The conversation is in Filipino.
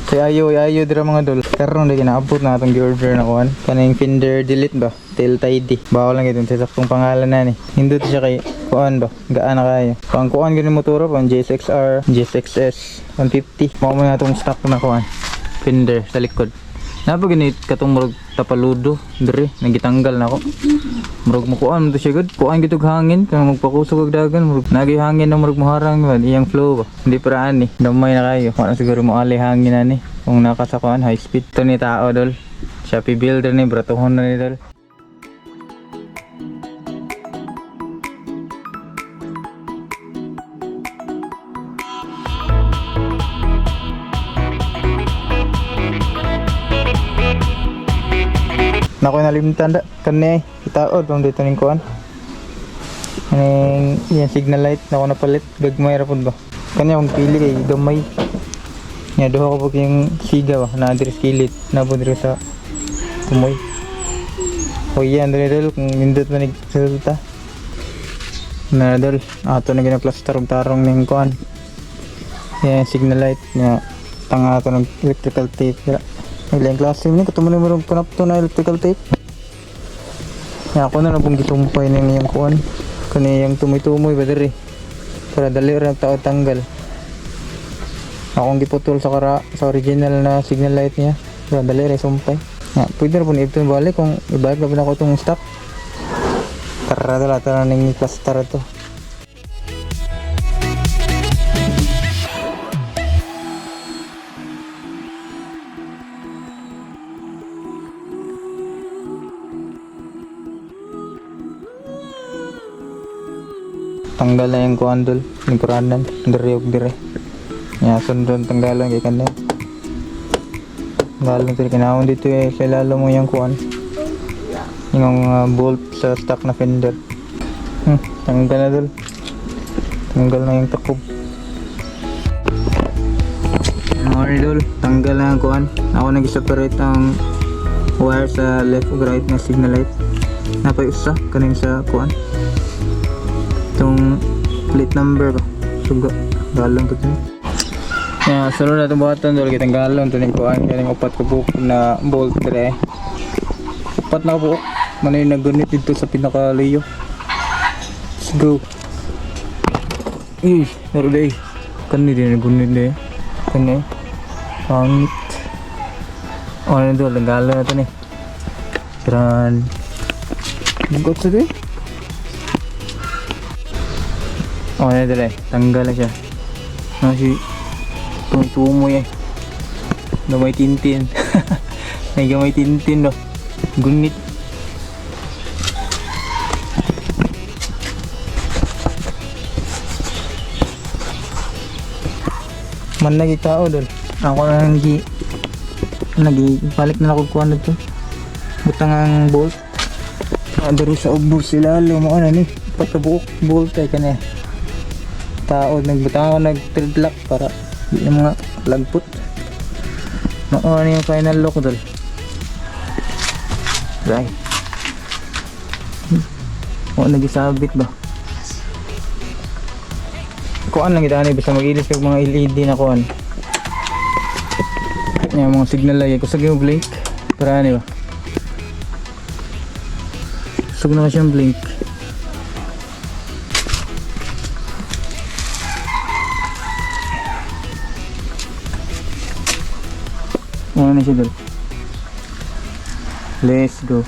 Kaya ayo dira mga dol. Karon di kinaabot na atong gi-order na kuan. Kaning Finder Delete ba? Tail tidy. Bawal lang itong saktong pangalan na ni. Hindot siya kay kuan ba? Gaan na kayo. Pang kuan gani motor pang GSX-R, GSX-S 150. Mao man atong stock na kuan. Finder sa likod. Napa gani katong murag tapaludo dire nagitanggal na ako. Murag mo kuan mo to siya good. Kuan gitog hangin kang magpakusog og dagan murag nagi hangin na murag moharang man iyang flow ba. Hindi paraan ni. Damay na kayo. Wala siguro mo ali hangin na ni. Kung nakasakuan high speed to ni tao dol. Shopee builder ni bratohon na ni dol. Nako nalimtan da kanay itaod tong dito ning kuan. Aning yan signal light nako napalit gagmay ra pud ba. Kanya kung pili kay gamay. Nya duha ko pag yung siga ba na diri skillet na pud diri sa tumoy. O yan diri dol kung nindot man resulta. Na dol ato na gina-plaster og tarong ning kuan. Yan signal light nya tanga ato ng electrical tape. Ilang klase ni katumo na marong panapto na electrical tape. Ya ako na pong gitumpay ning iyang kuan. Kani yang tumoy-tumoy ba diri. Para dali ra tao tanggal. Akong giputol sa original na signal light niya. Para dali ra sumpay. Ya, pwede ra pun ibton balik kung ibalik na ako tong stock. Tara dala ning plaster to. Tanggal na yung kuan dol, yung kuranan, dire og dire. Ya sundon tanggalan kay kanay. Tanggalan to kinahon dito sa lalo mo yung kuan. Yung bolt sa stock na fender. Tanggal na dol. Tanggal na yung takob. Ano dol, tanggal na yung kuan. Ako nag-separate ang wire sa left ug right na signal light. Napay usa kaning sa kuan. Itong plate number ba? Suga. Galong ko ito. Yeah, sunod na itong buhatan dol. Kitang galong ito ng kuhan. Kaning upat ko buhok na bolt dire. Upat na buhok. Manay nagunit dito sa pinakalayo. Let's go. Naruday. Kani din nagunit din. Kani. Pangit. O na dol. Ang galong na ito ni. Tran. Bugot sa din. Oh, na dala tanggal na siya. Si tumoy may tintin. May tintin do. Gunit. Man lagi tao dol. Ako na balik na ako kuan dito. Butang ang bolt. Adaro sa ubos sila mo ana ni. Patabuok bolt ay kanay. Tao nagbutang ako nag-thread lock para di yung mga lagput. Ano yung final lock dol. Right. O nagisabit ba? Kuan lang itani basta mag-ilis kag mga LED na kuan. Yung mga signal lagi kusag yung blink. Para ano ba? Kusag na kasi yung blink. Ano na siya dol. Let's go.